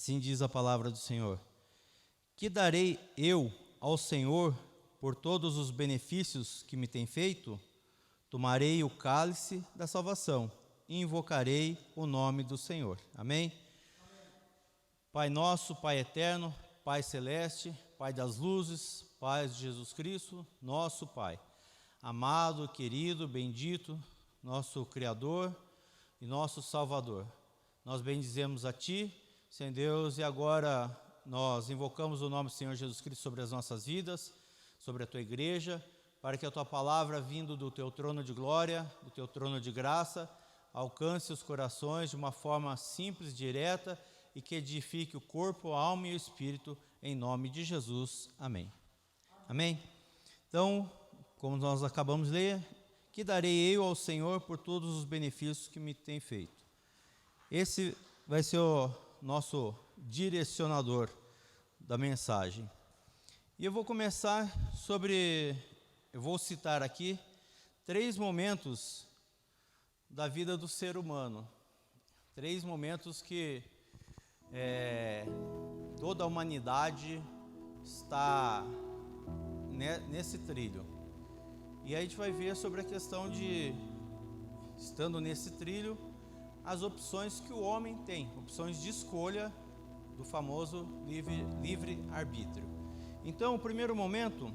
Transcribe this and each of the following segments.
Assim diz a palavra do Senhor. Que darei eu ao Senhor por todos os benefícios que me tem feito? Tomarei o cálice da salvação e invocarei o nome do Senhor. Amém? Pai nosso, Pai eterno, Pai celeste, Pai das luzes, Pai de Jesus Cristo, nosso Pai, amado, querido, bendito, nosso Criador e nosso Salvador. Nós bendizemos a Ti, Senhor Deus, e agora nós invocamos o nome do Senhor Jesus Cristo sobre as nossas vidas, sobre a Tua igreja, para que a Tua palavra, vindo do Teu trono de glória, do Teu trono de graça, alcance os corações de uma forma simples, direta, e que edifique o corpo, a alma e o espírito, em nome de Jesus. Amém. Amém? Então, como nós acabamos de ler, que darei eu ao Senhor por todos os benefícios que me tem feito. Esse vai ser o nosso direcionador da mensagem. E eu vou começar eu vou citar aqui 3 momentos da vida do ser humano. 3 momentos que toda a humanidade está nesse trilho. E aí a gente vai ver sobre a questão de, estando nesse trilho, as opções que o homem tem, opções de escolha do famoso livre-arbítrio. Então, o primeiro momento,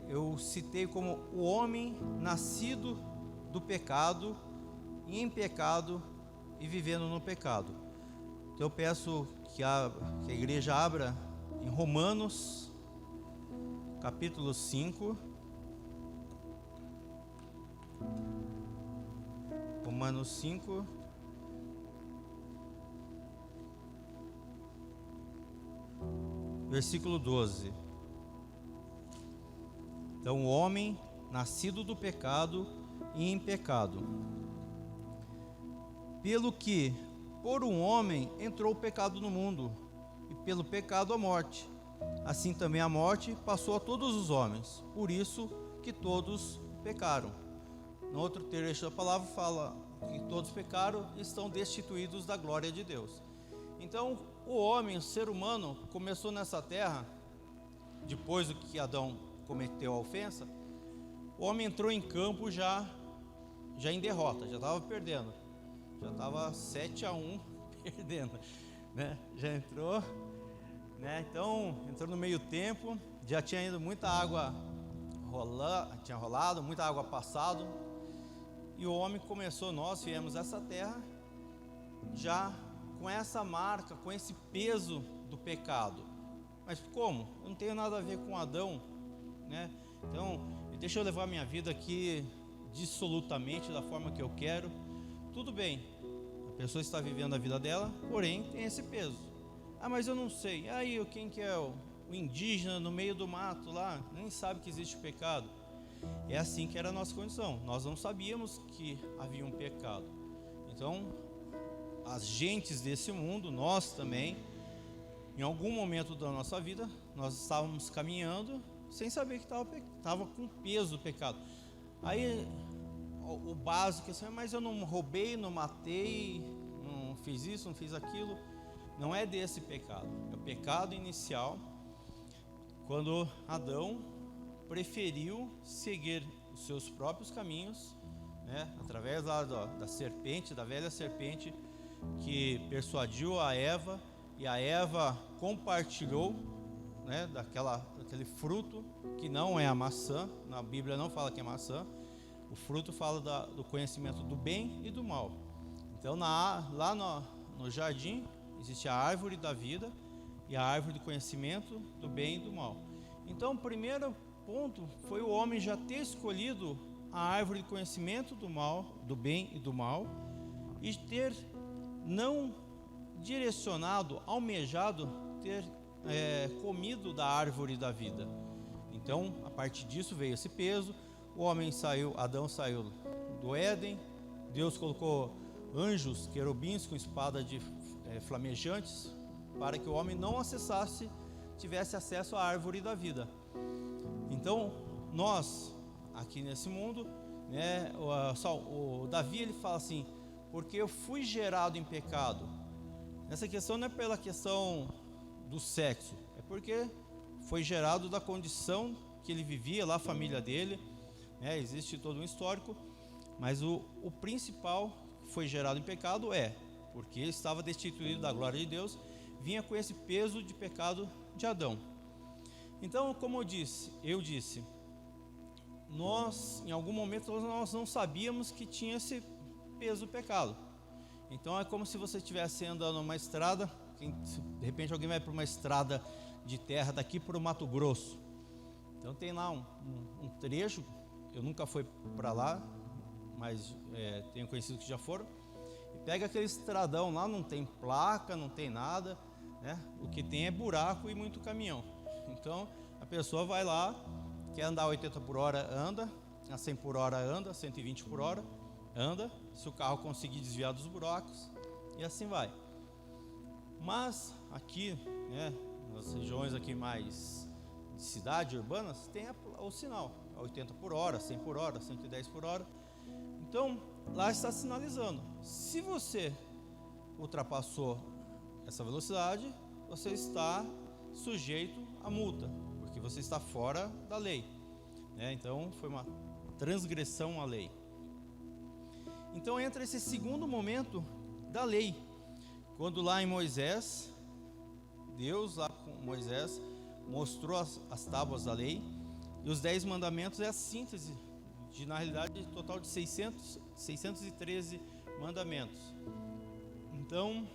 eu citei como o homem nascido do pecado, e em pecado e vivendo no pecado. Então eu peço que a igreja abra em Romanos, capítulo 5. Romanos 5. Versículo 12. Então o homem nascido do pecado e em pecado. Pelo que por um homem entrou o pecado no mundo, e pelo pecado a morte. Assim também a morte passou a todos os homens, por isso que todos pecaram. No outro trecho da palavra fala que todos pecaram e estão destituídos da glória de Deus. Então o homem, o ser humano, começou nessa terra, depois do que Adão cometeu a ofensa, o homem entrou em campo já em derrota, já estava perdendo. Já estava 7-1 perdendo, né? Já entrou, né? Então entrou no meio tempo, já tinha ido muita água tinha rolado, muita água passado, e o homem começou, nós viemos essa terra já com essa marca, com esse peso do pecado. Mas como? Eu não tenho nada a ver com Adão, né? Então, deixa eu levar minha vida aqui dissolutamente da forma que eu quero. Tudo bem, a pessoa está vivendo a vida dela, porém tem esse peso. Ah, mas eu não sei. Aí quem que é o indígena no meio do mato lá, nem sabe que existe pecado. É assim que era a nossa condição. Nós não sabíamos que havia um pecado. Então, as gentes desse mundo, nós também, em algum momento da nossa vida, nós estávamos caminhando sem saber que estava com peso do pecado. Aí o básico é assim, mas eu não roubei, não matei, não fiz isso, não fiz aquilo. Não é desse pecado, é o pecado inicial, quando Adão preferiu seguir os seus próprios caminhos, né, através da serpente, da velha serpente, que persuadiu a Eva, e a Eva compartilhou, né, daquele fruto que não é a maçã. Na Bíblia não fala que é maçã. O fruto fala do conhecimento do bem e do mal. Então lá no jardim existe a árvore da vida e a árvore do conhecimento do bem e do mal. Então o primeiro ponto foi o homem já ter escolhido a árvore do conhecimento do mal, do bem e do mal, e ter não direcionado, almejado, ter comido da árvore da vida. Então a partir disso veio esse peso. Adão saiu do Éden, Deus colocou anjos, querubins com espada flamejantes, para que o homem não tivesse acesso à árvore da vida. Então, nós, aqui nesse mundo, né, o Davi ele fala assim, porque eu fui gerado em pecado, Essa questão não é pela questão do sexo, é porque foi gerado da condição que ele vivia lá, a família dele, né? Existe todo um histórico, mas o principal que foi gerado em pecado porque ele estava destituído da glória de Deus, vinha com esse peso de pecado de Adão. Então, como eu disse, nós, em algum momento, nós não sabíamos que tinha esse peso do pecado. Então é como se você estivesse andando numa estrada, de repente alguém vai para uma estrada de terra daqui para o Mato Grosso. Então tem lá um trecho, eu nunca fui para lá, mas tenho conhecido que já foram. E pega aquele estradão lá, não tem placa, não tem nada, né? O que tem é buraco e muito caminhão. Então a pessoa vai lá, quer andar 80 por hora, anda, a 100 por hora anda, 120 por hora anda, se o carro conseguir desviar dos buracos, e assim vai. Mas aqui, né, nas regiões aqui mais de cidade, urbanas, tem o sinal, 80 por hora, 100 por hora, 110 por hora. Então, lá está sinalizando. Se você ultrapassou essa velocidade, você está sujeito à multa, porque você está fora da lei, né? Então, foi uma transgressão à lei. Então entra esse segundo momento da lei, quando lá em Moisés, Deus lá com Moisés mostrou as tábuas da lei, e os 10 mandamentos é a síntese de, na realidade, total de 613 mandamentos. Então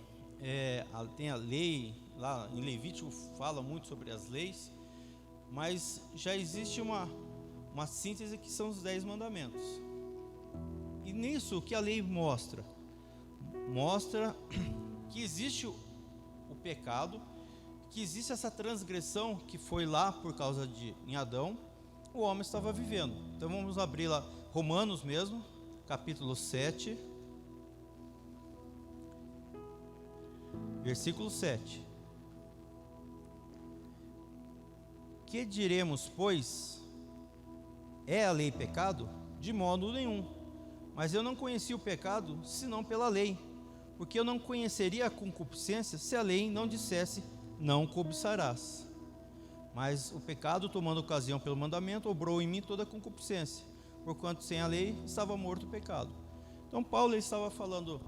tem a lei, lá em Levítico fala muito sobre as leis, mas já existe uma síntese que são os 10 mandamentos. E nisso o que a lei mostra que existe o pecado, que existe essa transgressão que foi lá por causa em Adão, o homem estava vivendo. Então vamos abrir lá Romanos mesmo, capítulo 7, versículo 7. Que diremos, pois? É a lei pecado? De modo nenhum. Mas eu não conheci o pecado senão pela lei, porque eu não conheceria a concupiscência se a lei não dissesse, não cobiçarás. Mas o pecado, tomando ocasião pelo mandamento, obrou em mim toda a concupiscência, porquanto sem a lei estava morto o pecado. Então Paulo estava falando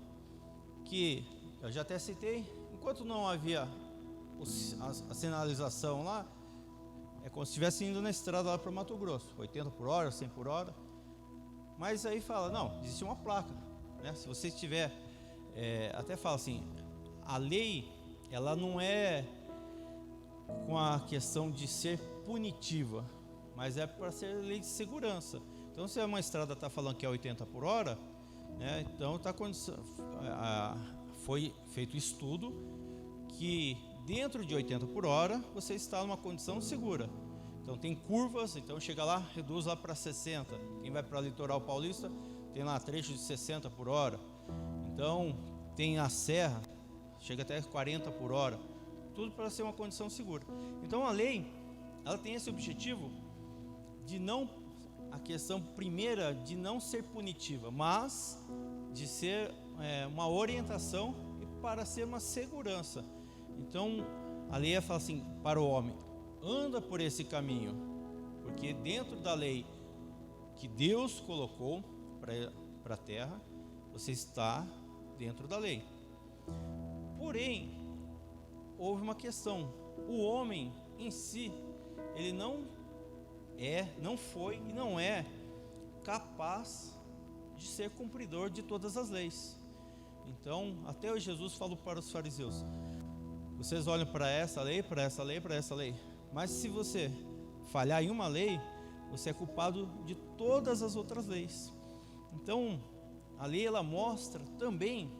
que, eu já até citei, enquanto não havia a sinalização lá, é como se estivesse indo na estrada lá para o Mato Grosso, 80 por hora, 100 por hora. Mas aí fala, não, existe uma placa, né? Se você tiver, até fala assim, a lei, ela não é com a questão de ser punitiva, mas é para ser lei de segurança. Então, se uma estrada está falando que é 80 por hora, né? Então foi feito estudo que dentro de 80 por hora você está numa condição segura. Então tem curvas, então chega lá, reduz lá para 60. Quem vai para o litoral paulista tem lá trecho de 60 por hora. Então tem a serra, chega até 40 por hora. Tudo para ser uma condição segura. Então a lei, ela tem esse objetivo de não, a questão primeira de não ser punitiva, mas de ser uma orientação e para ser uma segurança. Então a lei fala assim para o homem: anda por esse caminho, porque dentro da lei que Deus colocou para a terra, você está dentro da lei. Porém, houve uma questão: o homem em si, ele não foi e não é capaz de ser cumpridor de todas as leis. Então, até Jesus falou para os fariseus: vocês olham para essa lei, para essa lei, para essa lei, mas se você falhar em uma lei, você é culpado de todas as outras leis. Então, a lei, ela mostra também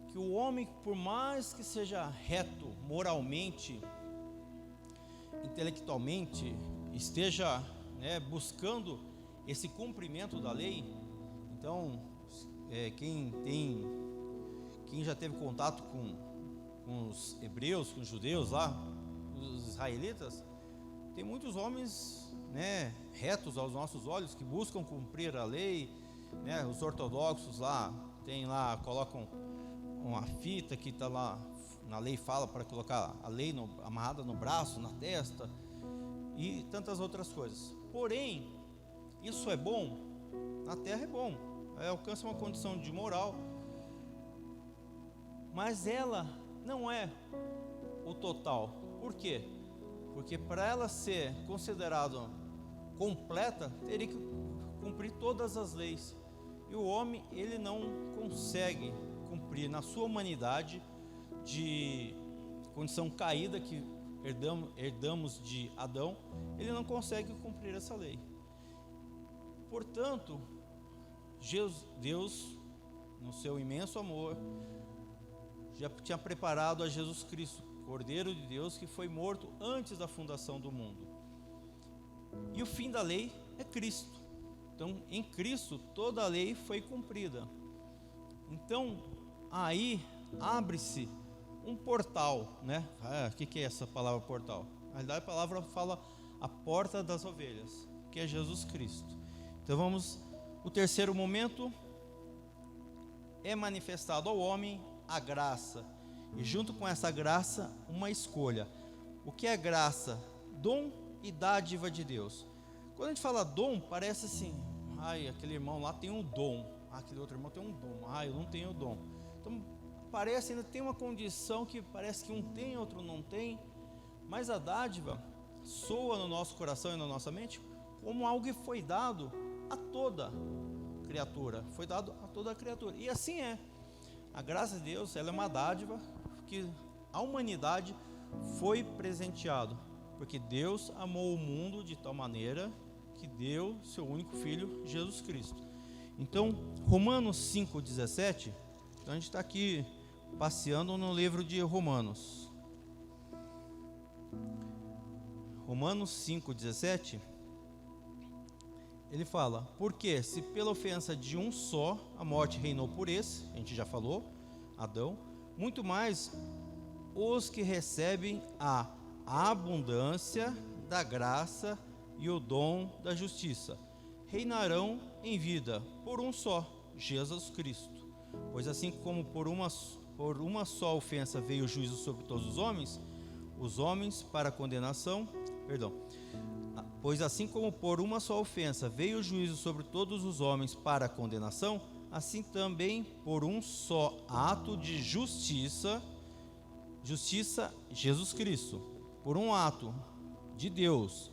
que o homem, por mais que seja reto moralmente, intelectualmente, esteja buscando esse cumprimento da lei. Então, quem já teve contato com os hebreus, com os judeus lá, os israelitas, tem muitos homens retos aos nossos olhos, que buscam cumprir a lei, os ortodoxos lá, colocam uma fita que está lá, na lei fala para colocar a lei amarrada no braço, na testa, e tantas outras coisas. Porém, isso é bom? Na terra é bom, alcança uma condição de moral, mas ela não é o total. Por quê? Porque para ela ser considerada completa, teria que cumprir todas as leis. E o homem, ele não consegue cumprir na sua humanidade, de condição caída que herdamos de Adão, ele não consegue cumprir essa lei. Portanto, Deus, no seu imenso amor, já tinha preparado a Jesus Cristo, Cordeiro de Deus, que foi morto antes da fundação do mundo. E o fim da lei é Cristo. Então, em Cristo, toda a lei foi cumprida. Então, aí abre-se um portal, né? O que é essa palavra portal? Na realidade, a palavra fala a porta das ovelhas, que é Jesus Cristo. Então, o terceiro momento é manifestado ao homem a graça. E junto com essa graça, uma escolha. O que é graça? Dom e dádiva de Deus. Quando a gente fala dom, parece assim: aquele irmão lá tem um dom, aquele outro irmão tem um dom, eu não tenho dom. Então parece, ainda tem uma condição que parece que um tem, outro não tem. Mas a dádiva soa no nosso coração e na nossa mente como algo que foi dado a toda criatura, foi dado a toda criatura. E assim é. A graça de Deus, ela é uma dádiva que a humanidade foi presenteado, porque Deus amou o mundo de tal maneira que deu seu único Filho, Jesus Cristo. Então, Romanos 5,17, então a gente está aqui passeando no livro de Romanos. Romanos 5,17, ele fala: porque se pela ofensa de um só a morte reinou por esse, a gente já falou, Adão, muito mais os que recebem a abundância da graça e o dom da justiça reinarão em vida por um só, Jesus Cristo. Pois assim como por uma só ofensa veio o juízo sobre todos os homens para condenação, pois assim como por uma só ofensa veio o juízo sobre todos os homens para condenação, assim também por um só ato de justiça, Jesus Cristo, por um ato de Deus,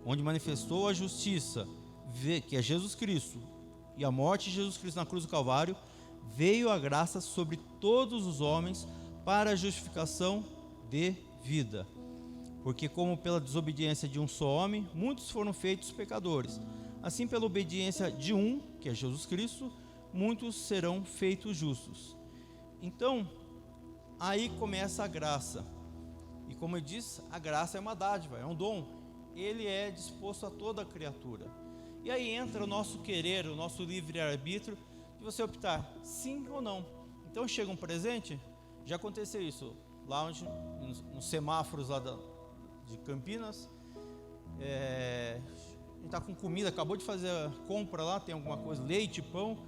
onde manifestou a justiça, que é Jesus Cristo, e a morte de Jesus Cristo na cruz do Calvário, veio a graça sobre todos os homens para a justificação de vida. Porque como pela desobediência de um só homem, muitos foram feitos pecadores, assim pela obediência de um, que é Jesus Cristo, muitos serão feitos justos. Então, aí começa a graça. E como eu disse, a graça é uma dádiva, é um dom. Ele é disposto a toda a criatura. E aí entra o nosso querer, o nosso livre-arbítrio, de você optar sim ou não. Então chega um presente, já aconteceu isso, lá onde, nos semáforos lá de Campinas, a gente está com comida, acabou de fazer a compra lá, tem alguma coisa, leite, pão,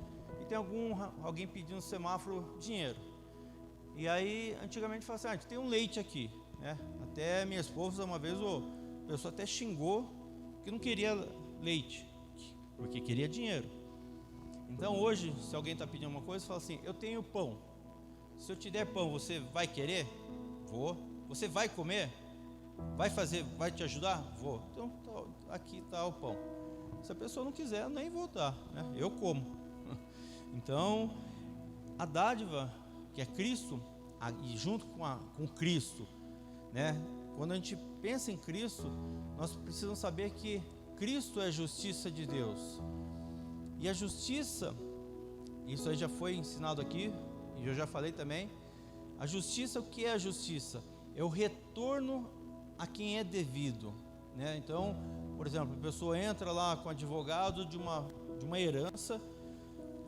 e tem alguém pedindo no semáforo dinheiro. E aí, antigamente falava assim, tem um leite aqui, né? Até minha esposa, uma vez, a pessoa até xingou que não queria leite, porque queria dinheiro. Então hoje, se alguém está pedindo uma coisa, fala assim: eu tenho pão, se eu te der pão, você vai querer? Vou. Você vai comer? Vai te ajudar? Vou. Então aqui está o pão. Se a pessoa não quiser, eu nem vou dar, né? Eu como. Então a dádiva, que é Cristo, e junto com Cristo, né? Quando a gente pensa em Cristo, nós precisamos saber que Cristo é a justiça de Deus. E a justiça, isso aí já foi ensinado aqui, e eu já falei também. A justiça, o que é a justiça? É o retorno a quem é devido, né? Então, por exemplo, a pessoa entra lá com advogado de uma herança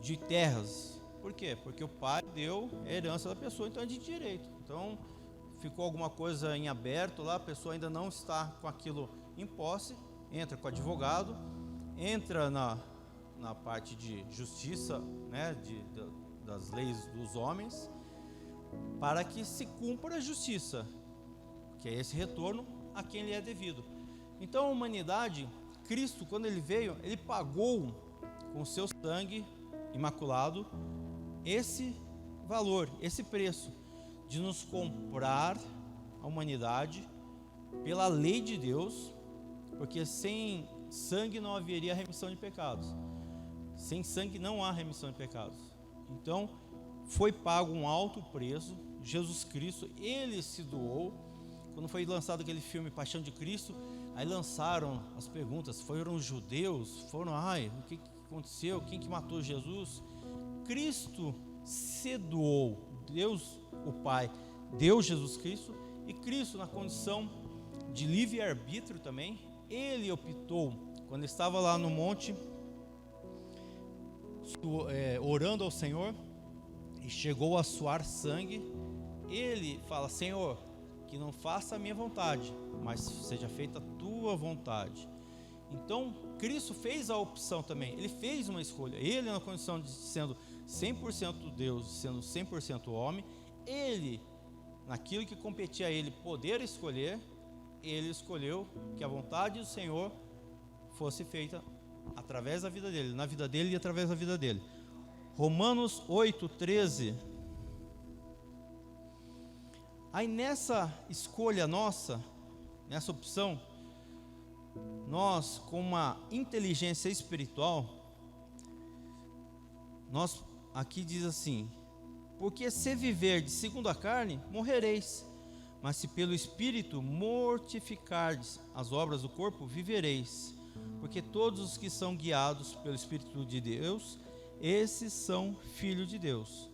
de terras. Por quê? Porque o pai deu a herança da pessoa, então é de direito. Então, ficou alguma coisa em aberto lá, a pessoa ainda não está com aquilo em posse, entra com o advogado, entra na parte de justiça, né, das leis dos homens, para que se cumpra a justiça, que é esse retorno a quem lhe é devido. Então a humanidade, Cristo, quando ele veio, ele pagou com o seu sangue imaculado esse valor, esse preço de nos comprar a humanidade pela lei de Deus, porque sem sangue não haveria remissão de pecados. Sem sangue não há remissão de pecados. Então foi pago um alto preço. Jesus Cristo, ele se doou. Quando foi lançado aquele filme Paixão de Cristo, aí lançaram as perguntas, foram os judeus, o que aconteceu, quem que matou Jesus? Cristo se doou, Deus o Pai deu Jesus Cristo, e Cristo, na condição de livre-arbítrio também, ele optou, quando estava lá no monte, orando ao Senhor, e chegou a suar sangue, ele fala: Senhor, que não faça a minha vontade, mas seja feita a tua vontade. Então Cristo fez a opção também, ele fez uma escolha. Ele, na condição de sendo 100% Deus, sendo 100% homem, ele, naquilo que competia a ele poder escolher, ele escolheu que a vontade do Senhor fosse feita através da vida dele, na vida dele e através da vida dele. Romanos 8:13. Aí nessa escolha nossa, nessa opção, nós, com uma inteligência espiritual, nós aqui diz assim: porque se viver de segundo a carne, morrereis, mas se pelo Espírito mortificardes as obras do corpo, vivereis, porque todos os que são guiados pelo Espírito de Deus, esses são filhos de Deus.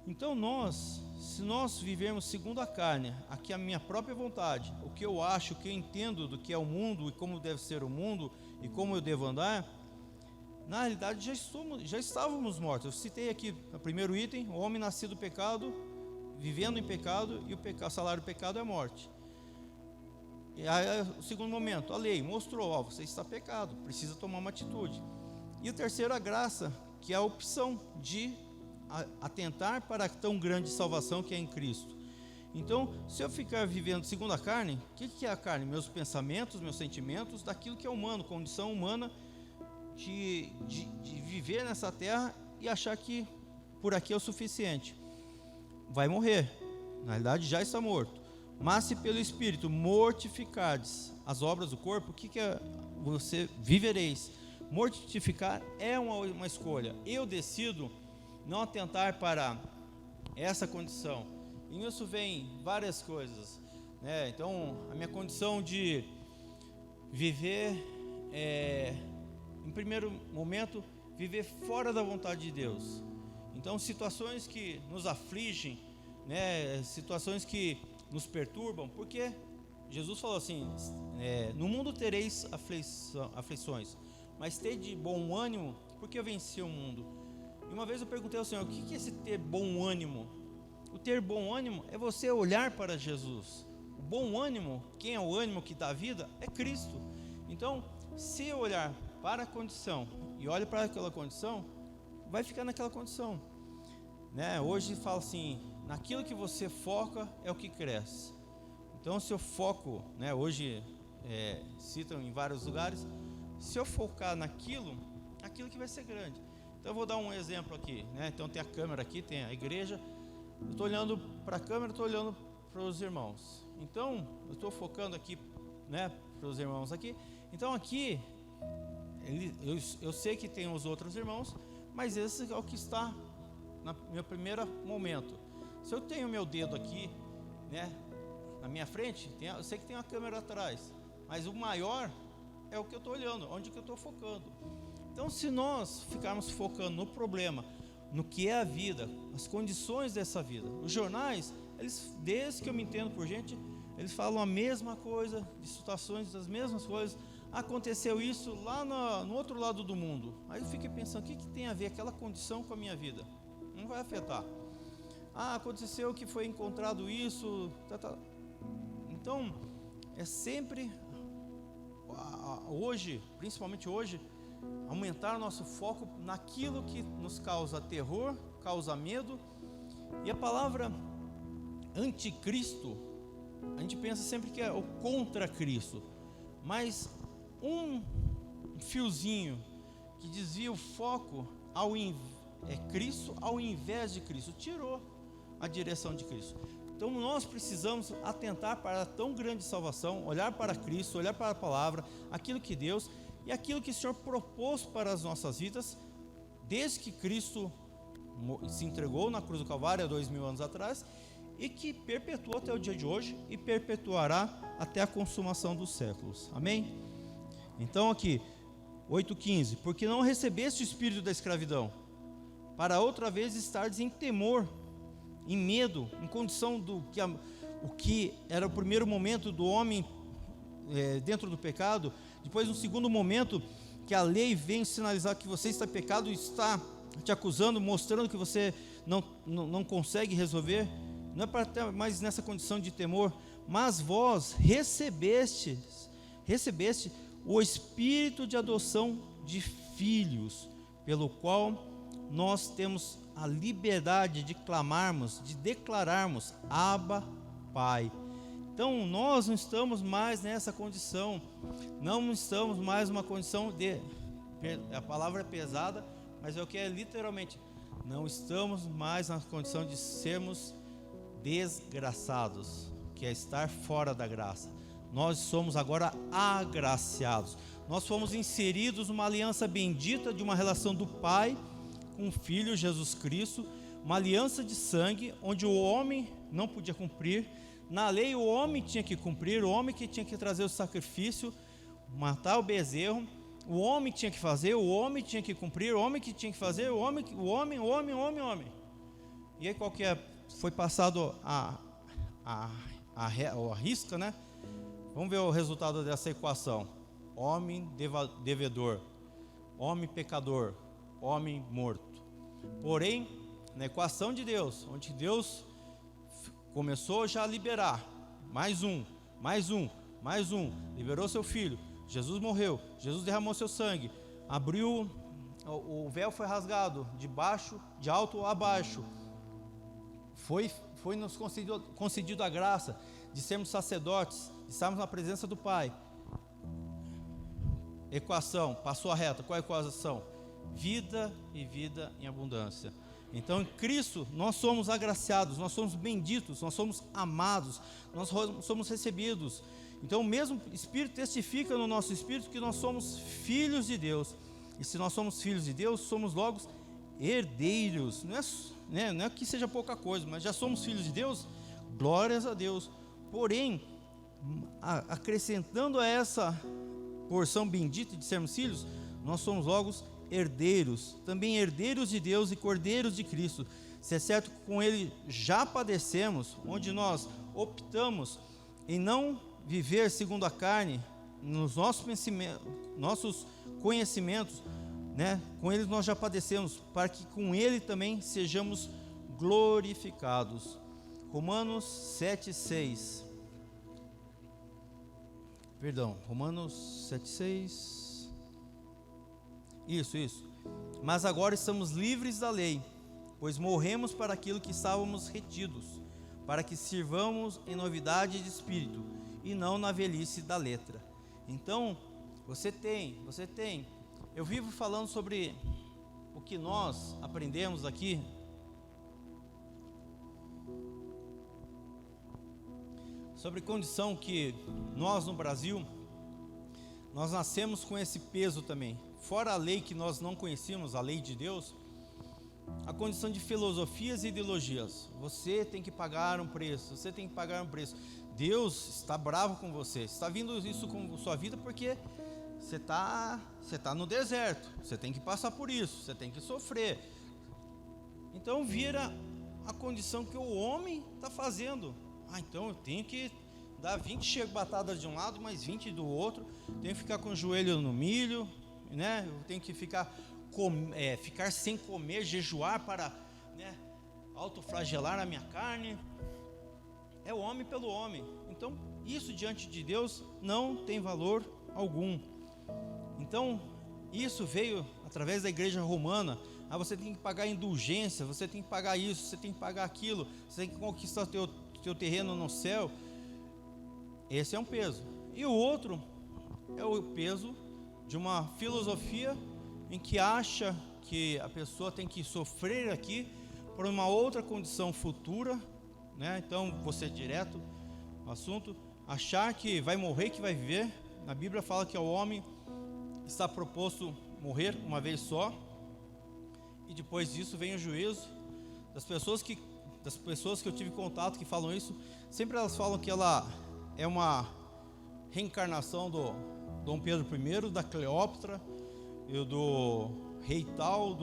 Então se nós vivermos segundo a carne, aqui a minha própria vontade, o que eu acho, o que eu entendo do que é o mundo e como deve ser o mundo e como eu devo andar, na realidade já estávamos mortos. Eu citei aqui o primeiro item: o homem nascido do pecado, vivendo em pecado, e o salário do pecado é a morte. E aí, o segundo momento, a lei mostrou: você está pecado, precisa tomar uma atitude. E o terceiro, a graça, que é a opção de atentar para a tão grande salvação que é em Cristo. Então, se eu ficar vivendo segundo a carne, o que é a carne? Meus pensamentos, meus sentimentos, daquilo que é humano, condição humana de viver nessa terra e achar que por aqui é o suficiente. Vai morrer, na realidade já está morto. Mas se pelo Espírito mortificardes as obras do corpo, o que é? Você vivereis. Mortificar é uma escolha. Eu decido não atentar para essa condição. E nisso vem várias coisas, né? Então, a minha condição de viver, em primeiro momento, viver fora da vontade de Deus. Então, situações que nos afligem, né? Situações que nos perturbam, porque Jesus falou assim: no mundo tereis aflições, mas tede bom ânimo, porque eu venci o mundo. E uma vez eu perguntei ao Senhor: o que é esse ter bom ânimo? O ter bom ânimo é você olhar para Jesus. O bom ânimo, quem é o ânimo que dá vida, é Cristo. Então, se eu olhar para a condição e olho para aquela condição, vai ficar naquela condição, né? Hoje fala assim: naquilo que você foca é o que cresce. Então, se eu foco, né, hoje citam em vários lugares, se eu focar naquilo, aquilo que vai ser grande. Então eu vou dar um exemplo aqui, né? Então tem a câmera aqui, tem a igreja. Eu estou olhando para a câmera, estou olhando para os irmãos. Então eu estou focando aqui, né, para os irmãos aqui. Então aqui eu sei que tem os outros irmãos, mas esse é o que está no meu primeiro momento. Se eu tenho meu dedo aqui, né, na minha frente, eu sei que tem uma câmera atrás, mas o maior é o que eu estou olhando, onde que eu estou focando. Então, se nós ficarmos focando no problema, no que é a vida, as condições dessa vida, os jornais, eles, desde que eu me entendo por gente, eles falam a mesma coisa, de situações das mesmas coisas. Aconteceu isso lá no outro lado do mundo. Aí eu fiquei pensando: o que tem a ver aquela condição com a minha vida? Não vai afetar. Aconteceu que foi encontrado isso. Então, é sempre, hoje, principalmente hoje, aumentar o nosso foco naquilo que nos causa terror, causa medo E a palavra anticristo, a gente pensa sempre que é o contra Cristo, mas um fiozinho que desvia o foco é Cristo ao invés de Cristo, tirou a direção de Cristo. Então nós precisamos atentar para a tão grande salvação, olhar para Cristo, olhar para a palavra, aquilo que Deus e aquilo que o Senhor propôs para as nossas vidas, desde que Cristo se entregou na cruz do Calvário há 2000 anos atrás, e que perpetuou até o dia de hoje e perpetuará até a consumação dos séculos. Amém? Então aqui, 8,15: porque não recebeste o espírito da escravidão, para outra vez estares em temor, em medo, em condição o que era o primeiro momento do homem dentro do pecado. Depois, no segundo momento, que a lei vem sinalizar que você está em pecado, está te acusando, mostrando que você não consegue resolver. Não é para estar mais nessa condição de temor, mas vós recebeste o espírito de adoção de filhos, pelo qual nós temos a liberdade de clamarmos, de declararmos: Abba, Pai. Então nós não estamos mais nessa condição, não estamos mais numa condição a palavra é pesada, mas é o que é literalmente, não estamos mais na condição de sermos desgraçados, que é estar fora da graça. Nós somos agora agraciados. Nós fomos inseridos numa aliança bendita de uma relação do Pai com o Filho Jesus Cristo, uma aliança de sangue, onde o homem não podia cumprir. Na lei o homem tinha que cumprir, o homem que tinha que trazer o sacrifício, matar o bezerro, o homem tinha que fazer, o homem tinha que cumprir, o homem que tinha que fazer, o homem. E aí qual que é? Foi passado a risca, né? Vamos ver o resultado dessa equação: homem devedor, homem pecador, homem morto. Porém, na equação de Deus, onde Deus começou já a liberar mais um, liberou seu filho, Jesus morreu, Jesus derramou seu sangue, abriu, o véu foi rasgado de alto a baixo. Foi nos concedido a graça de sermos sacerdotes, de estarmos na presença do Pai. Equação, passou a reta. Qual é a equação? Vida e vida em abundância. Então em Cristo nós somos agraciados, nós somos benditos, nós somos amados, nós somos recebidos. Então o mesmo Espírito testifica no nosso espírito que nós somos filhos de Deus. E se nós somos filhos de Deus, somos logo herdeiros. Não é que seja pouca coisa, mas já somos filhos de Deus, glórias a Deus. Porém, acrescentando a essa porção bendita de sermos filhos, nós somos logo herdeiros, também herdeiros de Deus e cordeiros de Cristo. Se é certo que com Ele já padecemos, onde nós optamos em não viver segundo a carne, nos nossos conhecimentos, né? Com Ele nós já padecemos, para que com Ele também sejamos glorificados. Romanos 7,6. Romanos 7,6. Isso. Mas agora estamos livres da lei, pois morremos para aquilo que estávamos retidos, para que sirvamos em novidade de espírito e não na velhice da letra. Então, você tem. Eu vivo falando sobre o que nós aprendemos aqui. Sobre a condição que nós no Brasil, nós nascemos com esse peso também. Fora a lei que nós não conhecíamos, a lei de Deus, a condição de filosofias e ideologias. Você tem que pagar um preço, Deus está bravo com você, está vindo isso com sua vida porque você está no deserto, você tem que passar por isso, você tem que sofrer. Então vira a condição que o homem está fazendo. Então eu tenho que dar 20 batatas de um lado, mais 20 do outro, tenho que ficar com o joelho no milho, né? Eu tenho que ficar sem comer, jejuar para, né, autoflagelar a minha carne. É o homem pelo homem. Então isso diante de Deus não tem valor algum. Então isso veio através da igreja romana, você tem que pagar indulgência, você tem que pagar isso, você tem que pagar aquilo, você tem que conquistar o teu terreno no céu. Esse é um peso. E o outro é o peso de uma filosofia em que acha que a pessoa tem que sofrer aqui por uma outra condição futura, né? Então, você direto no assunto, achar que vai morrer, que vai viver. Na Bíblia fala que ao homem está proposto morrer uma vez só, e depois disso vem o juízo. Das pessoas que eu tive contato que falam isso, sempre elas falam que ela é uma reencarnação do Dom Pedro I, da Cleópatra, e do rei tal,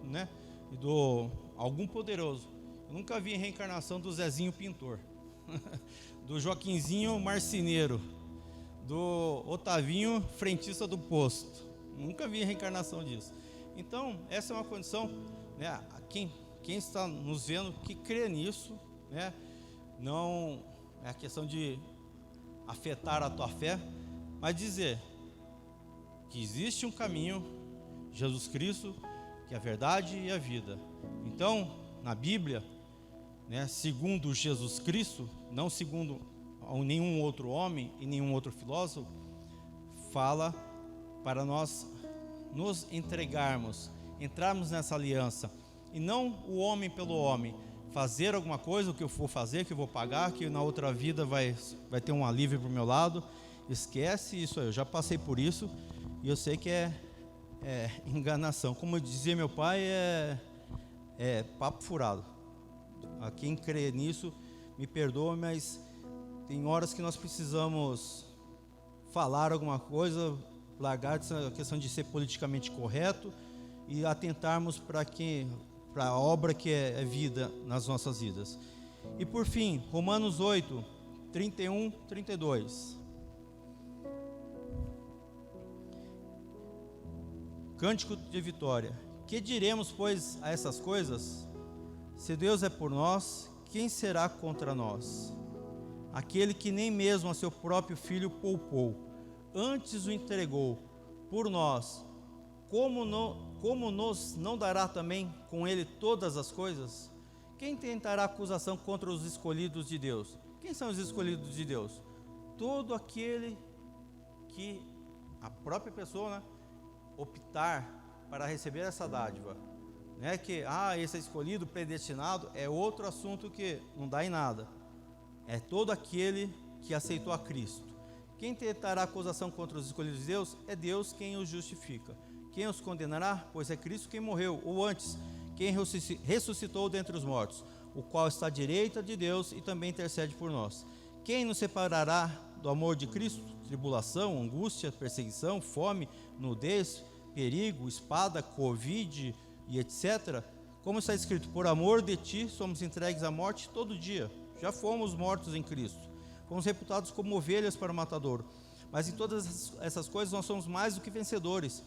né, e do algum poderoso. Eu nunca vi a reencarnação do Zezinho Pintor, do Joaquinzinho Marceneiro, do Otavinho Frentista do Posto. Nunca vi a reencarnação disso. Então, essa é uma condição, né, quem está nos vendo que crê nisso, né, não é a questão de afetar a tua fé, mas dizer que existe um caminho, Jesus Cristo, que é a verdade e a vida. Então, na Bíblia, né, segundo Jesus Cristo, não segundo nenhum outro homem e nenhum outro filósofo, fala para nós nos entregarmos, entrarmos nessa aliança, e não o homem pelo homem, fazer alguma coisa, o que eu for fazer, que eu vou pagar, que na outra vida vai ter um alívio para o meu lado. Esquece isso aí, eu já passei por isso, e eu sei que é enganação. Como dizia meu pai, é papo furado. A quem crê nisso, me perdoa, mas tem horas que nós precisamos falar alguma coisa, largar essa questão de ser politicamente correto e atentarmos para a obra que é vida nas nossas vidas. E por fim, Romanos 8, 31, 32. Cântico de vitória. Que diremos, pois, a essas coisas? Se Deus é por nós, quem será contra nós? Aquele que nem mesmo a seu próprio filho poupou, antes o entregou por nós, como nos não dará também com ele todas as coisas? Quem tentará acusação contra os escolhidos de Deus? Quem são os escolhidos de Deus? Todo aquele que a própria pessoa, né, optar para receber essa dádiva. Não é que, esse é escolhido, predestinado, é outro assunto que não dá em nada. É todo aquele que aceitou a Cristo. Quem tentará acusação contra os escolhidos de Deus? É Deus quem os justifica. Quem os condenará? Pois é Cristo quem morreu, ou antes, quem ressuscitou dentre os mortos, o qual está à direita de Deus e também intercede por nós. Quem nos separará do amor de Cristo? Tribulação, angústia, perseguição, fome, nudez, perigo, espada, covid e etc. Como está escrito, por amor de ti somos entregues à morte todo dia. Já fomos mortos em Cristo. Fomos reputados como ovelhas para o matadouro. Mas em todas essas coisas nós somos mais do que vencedores,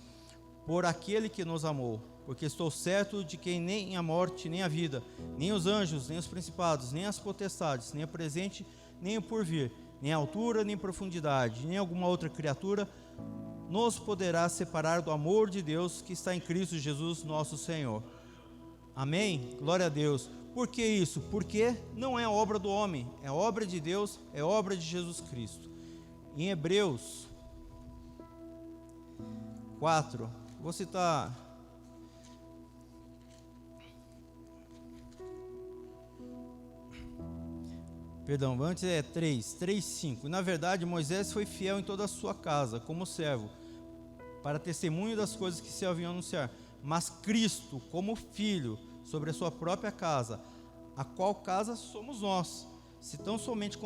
por aquele que nos amou. Porque estou certo de que nem a morte, nem a vida, nem os anjos, nem os principados, nem as potestades, nem o presente, nem o porvir, nem a altura, nem a profundidade, nem alguma outra criatura nos poderá separar do amor de Deus que está em Cristo Jesus nosso Senhor. Amém? Glória a Deus. Por que isso? Porque não é obra do homem, é obra de Deus, é obra de Jesus Cristo. Em Hebreus 4, vou citar. Perdão, antes é 3:5. Na verdade, Moisés foi fiel em toda a sua casa, como servo, para testemunho das coisas que se haviam anunciar. Mas Cristo, como filho, sobre a sua própria casa, a qual casa somos nós, se tão somente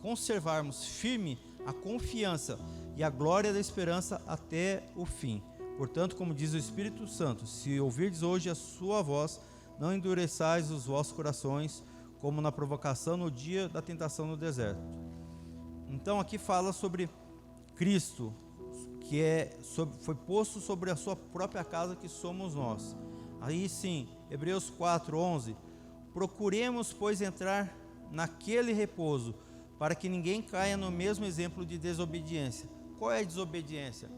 conservarmos firme a confiança e a glória da esperança até o fim. Portanto, como diz o Espírito Santo, se ouvirdes hoje a sua voz, não endureçais os vossos corações, como na provocação no dia da tentação no deserto. Então aqui fala sobre Cristo, que foi posto sobre a sua própria casa, que somos nós. Aí sim, Hebreus 4:11, procuremos, pois, entrar naquele repouso, para que ninguém caia no mesmo exemplo de desobediência. Qual é a desobediência?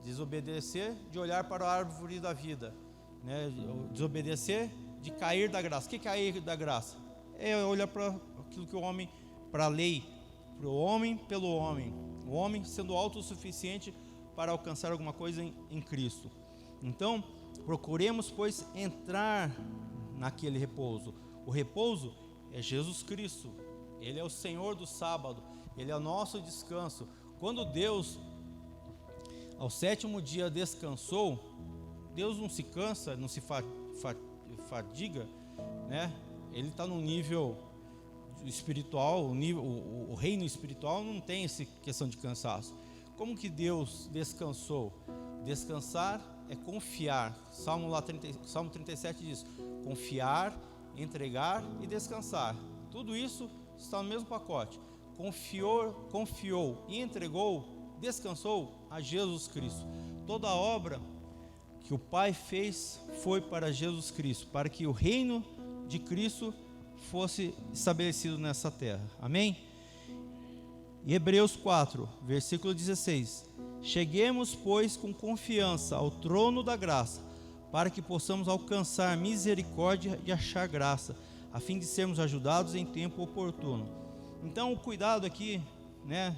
Desobedecer de olhar para a árvore da vida né? Desobedecer, de cair da graça. O que é cair da graça? É olhar para aquilo que o homem, para a lei, para o homem pelo homem, o homem sendo autossuficiente para alcançar alguma coisa em Cristo. Então, procuremos, pois, entrar naquele repouso. O repouso é Jesus Cristo, Ele é o Senhor do sábado, Ele é o nosso descanso. Quando Deus, ao sétimo dia, descansou, Deus não se cansa, não se fadiga, né? Ele está num nível espiritual, o reino espiritual não tem essa questão de cansaço. Como que Deus descansou? Descansar é confiar. Salmo 37 diz: confiar, entregar e descansar. Tudo isso está no mesmo pacote. Confiou e entregou, descansou a Jesus Cristo. Toda a obra que o Pai fez foi para Jesus Cristo, para que o reino de Cristo fosse estabelecido nessa terra. Amém? E Hebreus 4, versículo 16: cheguemos, pois, com confiança ao trono da graça, para que possamos alcançar misericórdia e achar graça, a fim de sermos ajudados em tempo oportuno. Então, o cuidado aqui, né,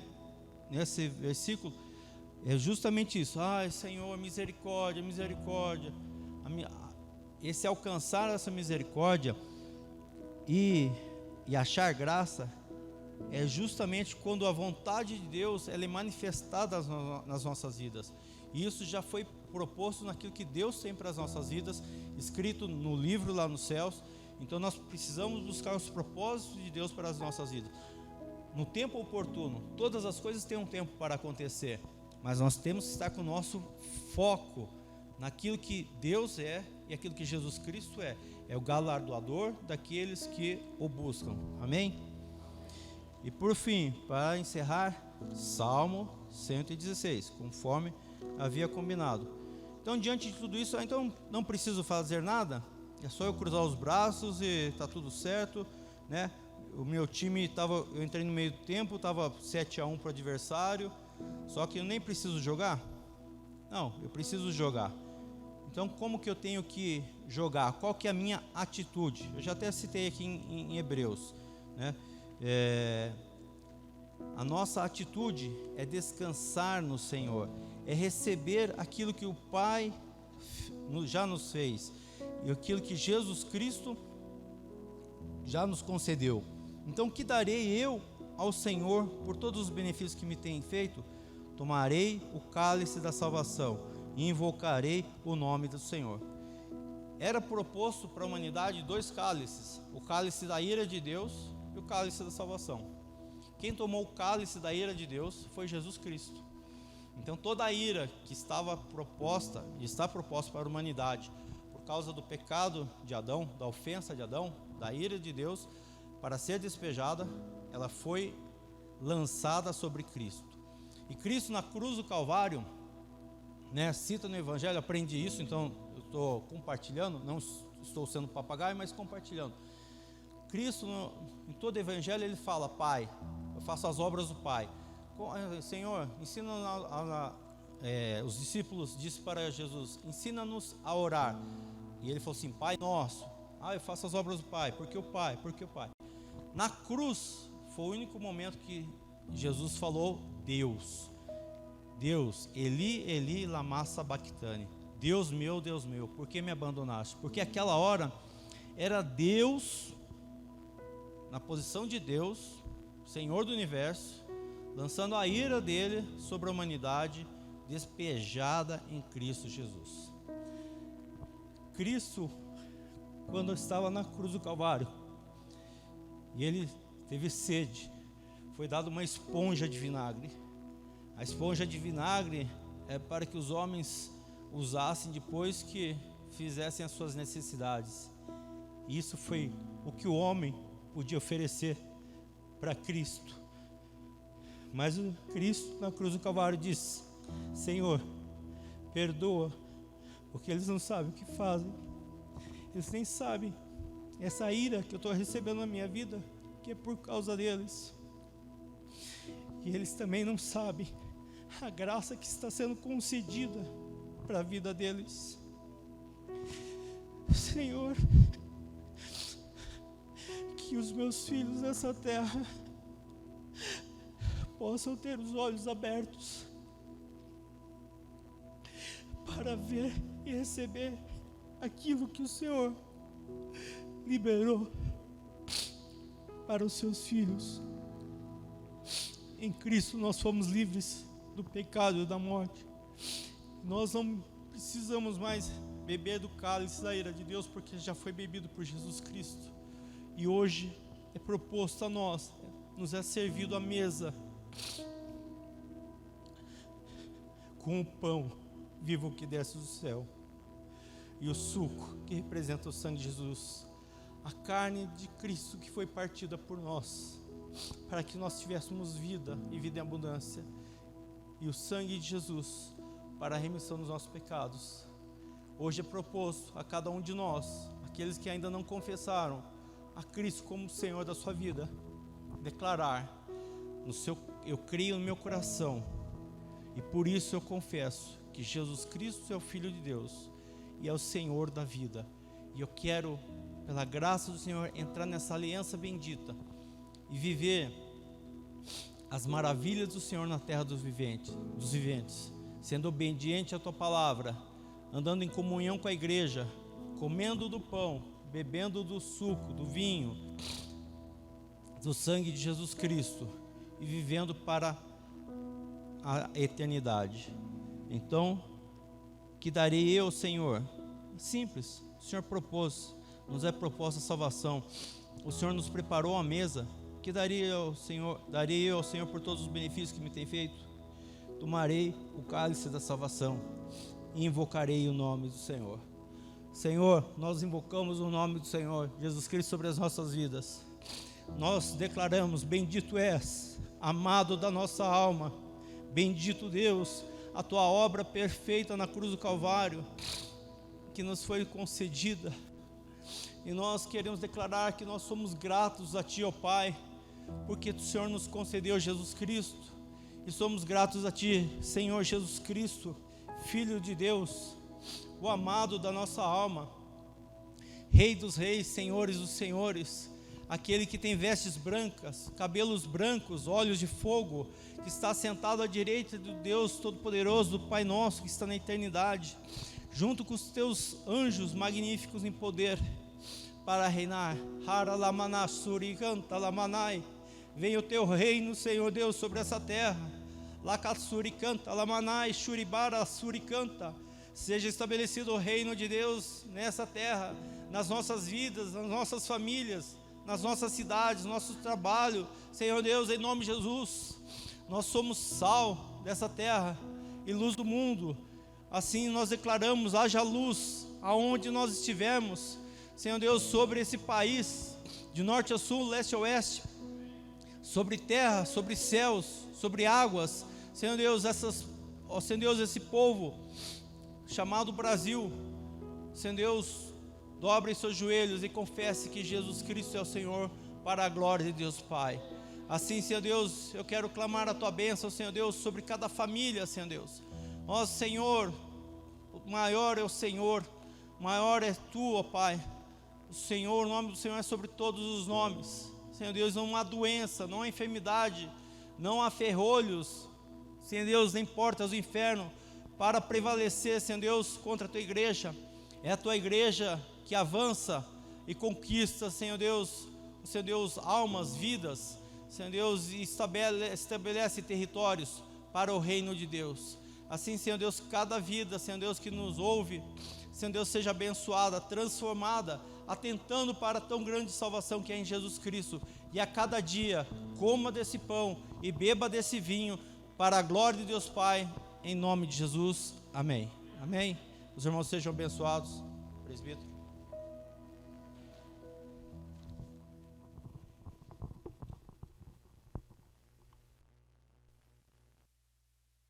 nesse versículo, é justamente isso. Ai, Senhor, misericórdia, misericórdia. Esse alcançar essa misericórdia e achar graça é justamente quando a vontade de Deus ela é manifestada nas nossas vidas. E isso já foi proposto naquilo que Deus tem para as nossas vidas, escrito no livro lá nos céus. Então nós precisamos buscar os propósitos de Deus para as nossas vidas. No tempo oportuno, todas as coisas têm um tempo para acontecer, mas nós temos que estar com o nosso foco naquilo que Deus é e aquilo que Jesus Cristo é. É o galardoador daqueles que o buscam. Amém? E por fim, para encerrar, Salmo 116, conforme havia combinado. Então, diante de tudo isso, então não preciso fazer nada, é só eu cruzar os braços e está tudo certo, né? O meu time eu entrei no meio do tempo, estava 7-1 para o adversário, só que eu nem preciso jogar? Não, eu preciso jogar. Então, como que eu tenho que jogar? Qual que é a minha atitude? Eu já até citei aqui em Hebreus, né? A nossa atitude é descansar no Senhor, é receber aquilo que o Pai já nos fez e aquilo que Jesus Cristo já nos concedeu. Então, que darei eu ao Senhor por todos os benefícios que me tem feito? Tomarei o cálice da salvação e invocarei o nome do Senhor. Era proposto para a humanidade 2 cálices: o cálice da ira de Deus e o cálice da salvação. Quem tomou o cálice da ira de Deus foi Jesus Cristo. Então toda a ira que estava proposta e está proposta para a humanidade por causa do pecado de Adão, da ofensa de Adão, da ira de Deus, para ser despejada, ela foi lançada sobre Cristo. E Cristo na cruz do Calvário, né, cita no Evangelho, aprendi isso, então eu estou compartilhando, não estou sendo papagaio, mas compartilhando. Cristo, em todo o Evangelho, ele fala: Pai, eu faço as obras do Pai. Senhor, ensina os discípulos disse para Jesus: ensina-nos a orar. E ele falou assim: Pai nosso. Eu faço as obras do Pai. Por que o Pai? Por que o Pai? Na cruz foi o único momento que Jesus falou Deus. Deus, Eli, Eli, lama sabachthani. Deus meu, por que me abandonaste? Porque aquela hora era Deus, na posição de Deus, Senhor do universo, lançando a ira dele sobre a humanidade, despejada em Cristo Jesus. Cristo, quando estava na cruz do Calvário, e ele teve sede, foi dado uma esponja de vinagre. A esponja de vinagre é para que os homens usassem depois que fizessem as suas necessidades. Isso foi o que o homem podia oferecer para Cristo. Mas o Cristo na cruz do Calvário disse: Senhor, perdoa, porque eles não sabem o que fazem. Eles nem sabem essa ira que eu estou recebendo na minha vida, que é por causa deles. E eles também não sabem a graça que está sendo concedida para a vida deles. Senhor, que os meus filhos nessa terra possam ter os olhos abertos para ver e receber aquilo que o Senhor liberou para os seus filhos. Em Cristo nós fomos livres do pecado e da morte. Nós não precisamos mais beber do cálice da ira de Deus, porque já foi bebido por Jesus Cristo. E hoje é proposto a nós, nos é servido a mesa com o pão vivo que desce do céu e o suco que representa o sangue de Jesus, a carne de Cristo que foi partida por nós, para que nós tivéssemos vida e vida em abundância, e o sangue de Jesus para a remissão dos nossos pecados. Hoje é proposto a cada um de nós, aqueles que ainda não confessaram a Cristo como Senhor da sua vida, declarar: eu creio no meu coração e por isso eu confesso que Jesus Cristo é o Filho de Deus e é o Senhor da vida. E eu quero, pela graça do Senhor, entrar nessa aliança bendita e viver as maravilhas do Senhor na terra dos viventes, sendo obediente à tua palavra, andando em comunhão com a igreja, comendo do pão, bebendo do suco, do vinho, do sangue de Jesus Cristo e vivendo para a eternidade. Então, que darei eu, Senhor? Simples, o Senhor propôs, nos é proposta a salvação. O Senhor nos preparou a mesa. Que darei eu ao Senhor por todos os benefícios que me tem feito? Tomarei o cálice da salvação e invocarei o nome do Senhor. Senhor, nós invocamos o nome do Senhor Jesus Cristo sobre as nossas vidas. Nós declaramos: bendito és, amado da nossa alma, bendito Deus, a tua obra perfeita na cruz do Calvário, que nos foi concedida. E nós queremos declarar que nós somos gratos a Ti, ó Pai, porque o Senhor nos concedeu Jesus Cristo, e somos gratos a Ti, Senhor Jesus Cristo, Filho de Deus, o amado da nossa alma, Rei dos reis, Senhores dos senhores, aquele que tem vestes brancas, cabelos brancos, olhos de fogo, que está sentado à direita do Deus Todo-Poderoso, do Pai nosso que está na eternidade, junto com os teus anjos magníficos em poder, para reinar. Venha o teu reino, Senhor Deus, sobre essa terra. Seja estabelecido o reino de Deus nessa terra, nas nossas vidas, nas nossas famílias, nas nossas cidades, no nosso trabalho. Senhor Deus, em nome de Jesus, nós somos sal dessa terra e luz do mundo. Assim nós declaramos: haja luz aonde nós estivermos, Senhor Deus, sobre esse país, de norte a sul, leste a oeste, sobre terra, sobre céus, sobre águas. Senhor Deus, Senhor Deus, esse povo chamado Brasil, Senhor Deus, dobre seus joelhos e confesse que Jesus Cristo é o Senhor, para a glória de Deus Pai. Assim, Senhor Deus, eu quero clamar a Tua bênção, Senhor Deus, sobre cada família, Senhor Deus. Ó Senhor, o maior é o Senhor, maior é Tu, ó Pai. O Senhor, o nome do Senhor é sobre todos os nomes. Senhor Deus, não há doença, não há enfermidade, não há ferrolhos, Senhor Deus, nem portas do inferno para prevalecer, Senhor Deus, contra a Tua igreja. É a Tua igreja que avança e conquista, Senhor Deus, almas, vidas, Senhor Deus, e estabelece territórios para o reino de Deus. Assim, Senhor Deus, cada vida, Senhor Deus, que nos ouve, Senhor Deus, seja abençoada, transformada, atentando para a tão grande salvação que é em Jesus Cristo. E a cada dia, coma desse pão e beba desse vinho, para a glória de Deus Pai, em nome de Jesus. Amém. Amém. Os irmãos sejam abençoados. Presbítero.